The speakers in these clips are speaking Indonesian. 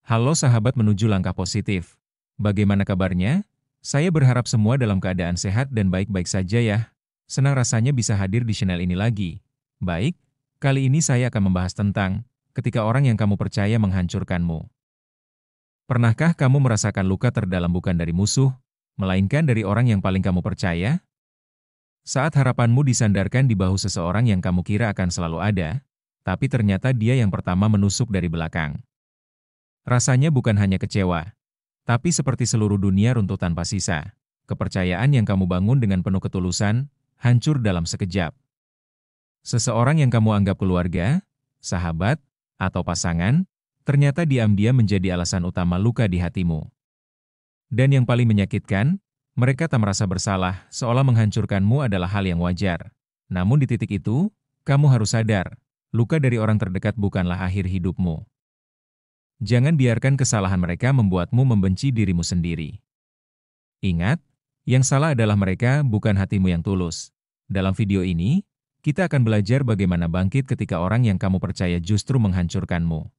Halo sahabat menuju langkah positif. Bagaimana kabarnya? Saya berharap semua dalam keadaan sehat dan baik-baik saja ya. Senang rasanya bisa hadir di channel ini lagi. Baik, kali ini saya akan membahas tentang ketika orang yang kamu percaya menghancurkanmu. Pernahkah kamu merasakan luka terdalam bukan dari musuh, melainkan dari orang yang paling kamu percaya? Saat harapanmu disandarkan di bahu seseorang yang kamu kira akan selalu ada, tapi ternyata dia yang pertama menusuk dari belakang. Rasanya bukan hanya kecewa, tapi seperti seluruh dunia runtuh tanpa sisa. Kepercayaan yang kamu bangun dengan penuh ketulusan, hancur dalam sekejap. Seseorang yang kamu anggap keluarga, sahabat, atau pasangan, ternyata diam-diam menjadi alasan utama luka di hatimu. Dan yang paling menyakitkan, mereka tak merasa bersalah, seolah menghancurkanmu adalah hal yang wajar. Namun di titik itu, kamu harus sadar, luka dari orang terdekat bukanlah akhir hidupmu. Jangan biarkan kesalahan mereka membuatmu membenci dirimu sendiri. Ingat, yang salah adalah mereka, bukan hatimu yang tulus. Dalam video ini, kita akan belajar bagaimana bangkit ketika orang yang kamu percaya justru menghancurkanmu.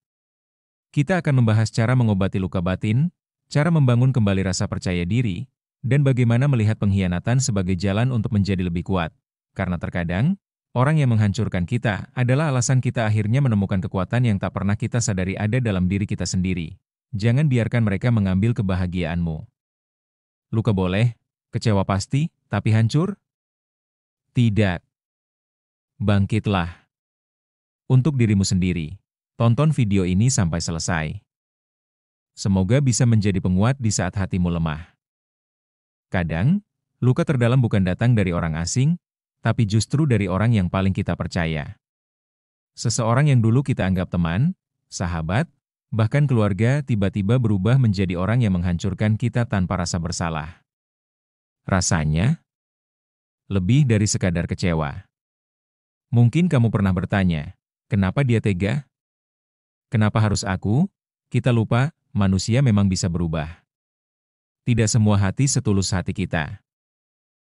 Kita akan membahas cara mengobati luka batin, cara membangun kembali rasa percaya diri, dan bagaimana melihat pengkhianatan sebagai jalan untuk menjadi lebih kuat. Karena terkadang, orang yang menghancurkan kita adalah alasan kita akhirnya menemukan kekuatan yang tak pernah kita sadari ada dalam diri kita sendiri. Jangan biarkan mereka mengambil kebahagiaanmu. Luka boleh, kecewa pasti, tapi hancur? Tidak. Bangkitlah. Untuk dirimu sendiri, tonton video ini sampai selesai. Semoga bisa menjadi penguat di saat hatimu lemah. Kadang, luka terdalam bukan datang dari orang asing, tapi justru dari orang yang paling kita percaya. Seseorang yang dulu kita anggap teman, sahabat, bahkan keluarga tiba-tiba berubah menjadi orang yang menghancurkan kita tanpa rasa bersalah. Rasanya lebih dari sekadar kecewa. Mungkin kamu pernah bertanya, kenapa dia tega? Kenapa harus aku? Kita lupa, manusia memang bisa berubah. Tidak semua hati setulus hati kita.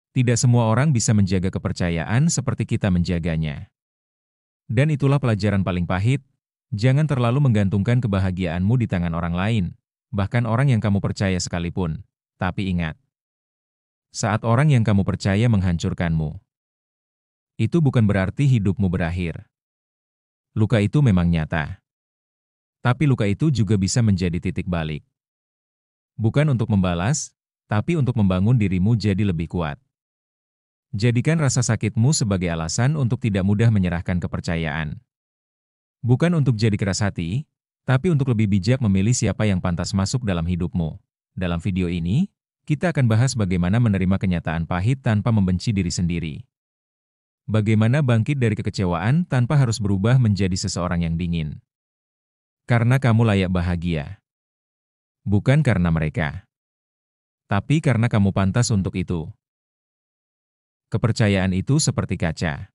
Tidak semua orang bisa menjaga kepercayaan seperti kita menjaganya. Dan itulah pelajaran paling pahit, jangan terlalu menggantungkan kebahagiaanmu di tangan orang lain, bahkan orang yang kamu percaya sekalipun. Tapi ingat, saat orang yang kamu percaya menghancurkanmu, itu bukan berarti hidupmu berakhir. Luka itu memang nyata. Tapi luka itu juga bisa menjadi titik balik. Bukan untuk membalas, tapi untuk membangun dirimu jadi lebih kuat. Jadikan rasa sakitmu sebagai alasan untuk tidak mudah menyerahkan kepercayaan. Bukan untuk jadi keras hati, tapi untuk lebih bijak memilih siapa yang pantas masuk dalam hidupmu. Dalam video ini, kita akan bahas bagaimana menerima kenyataan pahit tanpa membenci diri sendiri. Bagaimana bangkit dari kekecewaan tanpa harus berubah menjadi seseorang yang dingin. Karena kamu layak bahagia. Bukan karena mereka. Tapi karena kamu pantas untuk itu. Kepercayaan itu seperti kaca.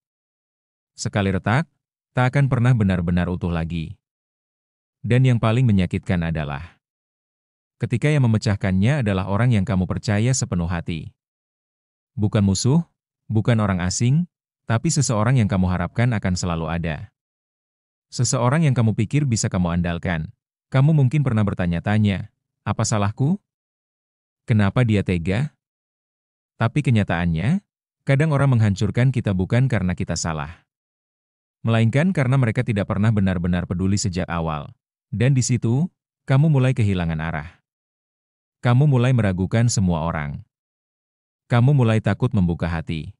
Sekali retak, tak akan pernah benar-benar utuh lagi. Dan yang paling menyakitkan adalah ketika yang memecahkannya adalah orang yang kamu percaya sepenuh hati. Bukan musuh, bukan orang asing, tapi seseorang yang kamu harapkan akan selalu ada. Seseorang yang kamu pikir bisa kamu andalkan. Kamu mungkin pernah bertanya-tanya, apa salahku? Kenapa dia tega? Tapi kenyataannya, kadang orang menghancurkan kita bukan karena kita salah, melainkan karena mereka tidak pernah benar-benar peduli sejak awal. Dan di situ, kamu mulai kehilangan arah. Kamu mulai meragukan semua orang. Kamu mulai takut membuka hati.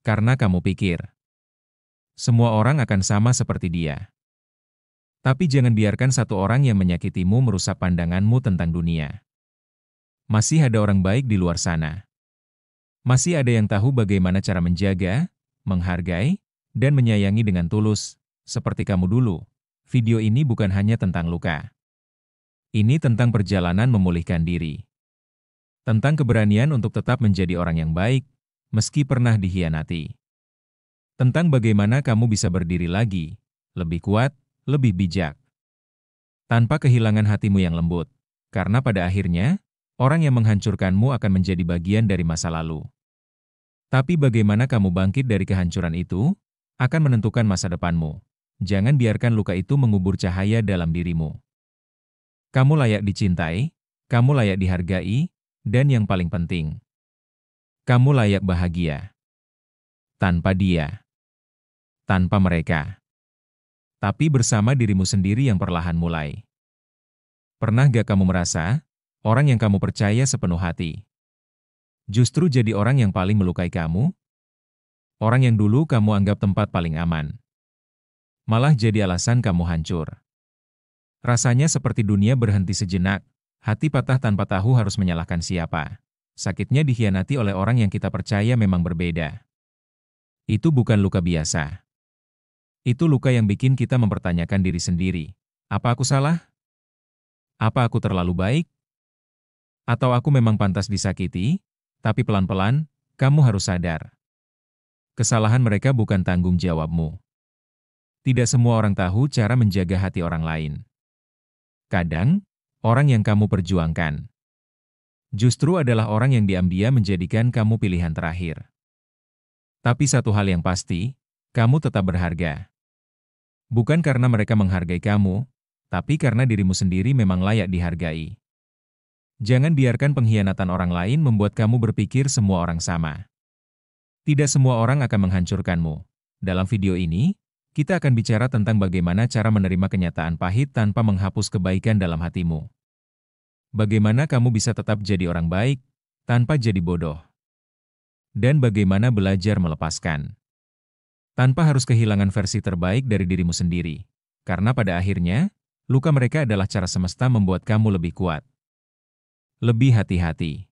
Karena kamu pikir, semua orang akan sama seperti dia. Tapi jangan biarkan satu orang yang menyakitimu merusak pandanganmu tentang dunia. Masih ada orang baik di luar sana. Masih ada yang tahu bagaimana cara menjaga, menghargai, dan menyayangi dengan tulus, seperti kamu dulu. Video ini bukan hanya tentang luka. Ini tentang perjalanan memulihkan diri. Tentang keberanian untuk tetap menjadi orang yang baik, meski pernah dikhianati. Tentang bagaimana kamu bisa berdiri lagi, lebih kuat, lebih bijak. Tanpa kehilangan hatimu yang lembut. Karena pada akhirnya, orang yang menghancurkanmu akan menjadi bagian dari masa lalu. Tapi bagaimana kamu bangkit dari kehancuran itu, akan menentukan masa depanmu. Jangan biarkan luka itu mengubur cahaya dalam dirimu. Kamu layak dicintai, kamu layak dihargai, dan yang paling penting, kamu layak bahagia. Tanpa dia, tanpa mereka, tapi bersama dirimu sendiri yang perlahan mulai. Pernah gak kamu merasa, orang yang kamu percaya sepenuh hati, justru jadi orang yang paling melukai kamu? Orang yang dulu kamu anggap tempat paling aman, malah jadi alasan kamu hancur. Rasanya seperti dunia berhenti sejenak, hati patah tanpa tahu harus menyalahkan siapa. Sakitnya dikhianati oleh orang yang kita percaya memang berbeda. Itu bukan luka biasa. Itu luka yang bikin kita mempertanyakan diri sendiri. Apa aku salah? Apa aku terlalu baik? Atau aku memang pantas disakiti? Tapi pelan-pelan, kamu harus sadar. Kesalahan mereka bukan tanggung jawabmu. Tidak semua orang tahu cara menjaga hati orang lain. Kadang, orang yang kamu perjuangkan justru adalah orang yang diam-diam menjadikan kamu pilihan terakhir. Tapi satu hal yang pasti, kamu tetap berharga. Bukan karena mereka menghargai kamu, tapi karena dirimu sendiri memang layak dihargai. Jangan biarkan pengkhianatan orang lain membuat kamu berpikir semua orang sama. Tidak semua orang akan menghancurkanmu. Dalam video ini, kita akan bicara tentang bagaimana cara menerima kenyataan pahit tanpa menghapus kebaikan dalam hatimu. Bagaimana kamu bisa tetap jadi orang baik, tanpa jadi bodoh. Dan bagaimana belajar melepaskan, tanpa harus kehilangan versi terbaik dari dirimu sendiri. Karena pada akhirnya, luka mereka adalah cara semesta membuat kamu lebih kuat, lebih hati-hati,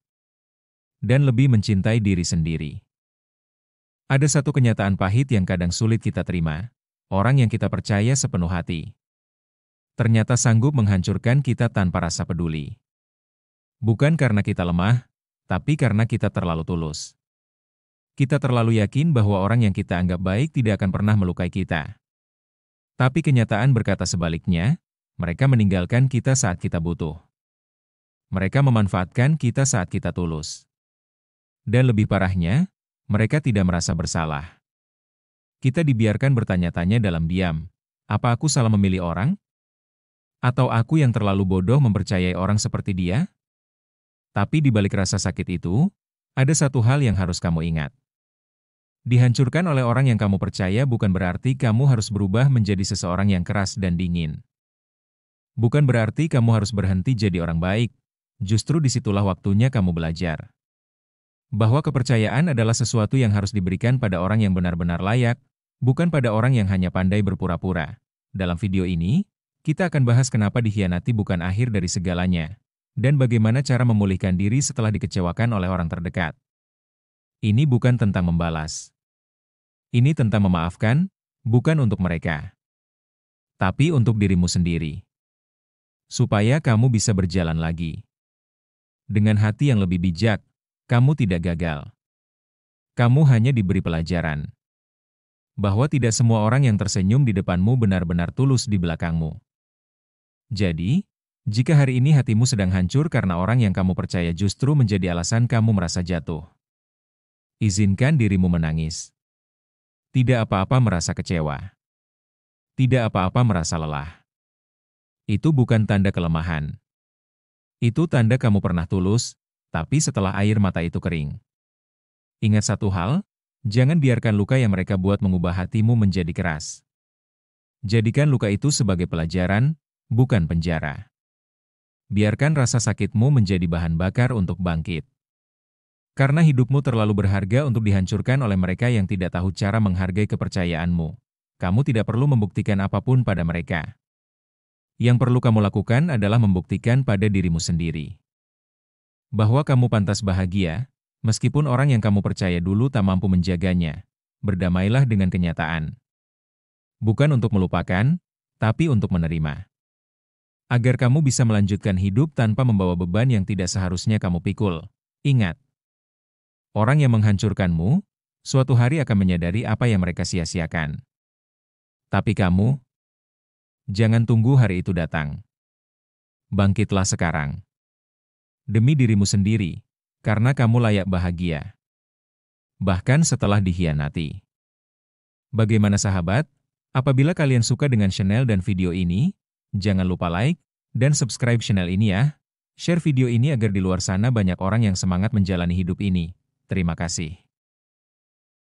dan lebih mencintai diri sendiri. Ada satu kenyataan pahit yang kadang sulit kita terima. Orang yang kita percaya sepenuh hati ternyata sanggup menghancurkan kita tanpa rasa peduli. Bukan karena kita lemah, tapi karena kita terlalu tulus. Kita terlalu yakin bahwa orang yang kita anggap baik tidak akan pernah melukai kita. Tapi kenyataan berkata sebaliknya, mereka meninggalkan kita saat kita butuh. Mereka memanfaatkan kita saat kita tulus. Dan lebih parahnya, mereka tidak merasa bersalah. Kita dibiarkan bertanya-tanya dalam diam, apa aku salah memilih orang? Atau aku yang terlalu bodoh mempercayai orang seperti dia? Tapi di balik rasa sakit itu, ada satu hal yang harus kamu ingat. Dihancurkan oleh orang yang kamu percaya bukan berarti kamu harus berubah menjadi seseorang yang keras dan dingin. Bukan berarti kamu harus berhenti jadi orang baik, justru disitulah waktunya kamu belajar. Bahwa kepercayaan adalah sesuatu yang harus diberikan pada orang yang benar-benar layak, bukan pada orang yang hanya pandai berpura-pura. Dalam video ini, kita akan bahas kenapa dikhianati bukan akhir dari segalanya, dan bagaimana cara memulihkan diri setelah dikecewakan oleh orang terdekat. Ini bukan tentang membalas. Ini tentang memaafkan, bukan untuk mereka, tapi untuk dirimu sendiri. Supaya kamu bisa berjalan lagi. Dengan hati yang lebih bijak, kamu tidak gagal. Kamu hanya diberi pelajaran. Bahwa tidak semua orang yang tersenyum di depanmu benar-benar tulus di belakangmu. Jadi, jika hari ini hatimu sedang hancur karena orang yang kamu percaya justru menjadi alasan kamu merasa jatuh, izinkan dirimu menangis. Tidak apa-apa merasa kecewa. Tidak apa-apa merasa lelah. Itu bukan tanda kelemahan. Itu tanda kamu pernah tulus, tapi setelah air mata itu kering. Ingat satu hal, jangan biarkan luka yang mereka buat mengubah hatimu menjadi keras. Jadikan luka itu sebagai pelajaran, bukan penjara. Biarkan rasa sakitmu menjadi bahan bakar untuk bangkit. Karena hidupmu terlalu berharga untuk dihancurkan oleh mereka yang tidak tahu cara menghargai kepercayaanmu. Kamu tidak perlu membuktikan apapun pada mereka. Yang perlu kamu lakukan adalah membuktikan pada dirimu sendiri bahwa kamu pantas bahagia, meskipun orang yang kamu percaya dulu tak mampu menjaganya. Berdamailah dengan kenyataan. Bukan untuk melupakan, tapi untuk menerima. Agar kamu bisa melanjutkan hidup tanpa membawa beban yang tidak seharusnya kamu pikul. Ingat, orang yang menghancurkanmu, suatu hari akan menyadari apa yang mereka sia-siakan. Tapi kamu, jangan tunggu hari itu datang. Bangkitlah sekarang. Demi dirimu sendiri, karena kamu layak bahagia. Bahkan setelah dikhianati. Bagaimana sahabat? Apabila kalian suka dengan channel dan video ini, jangan lupa like Dan subscribe channel ini ya. Share video ini agar di luar sana banyak orang yang semangat menjalani hidup ini. Terima kasih.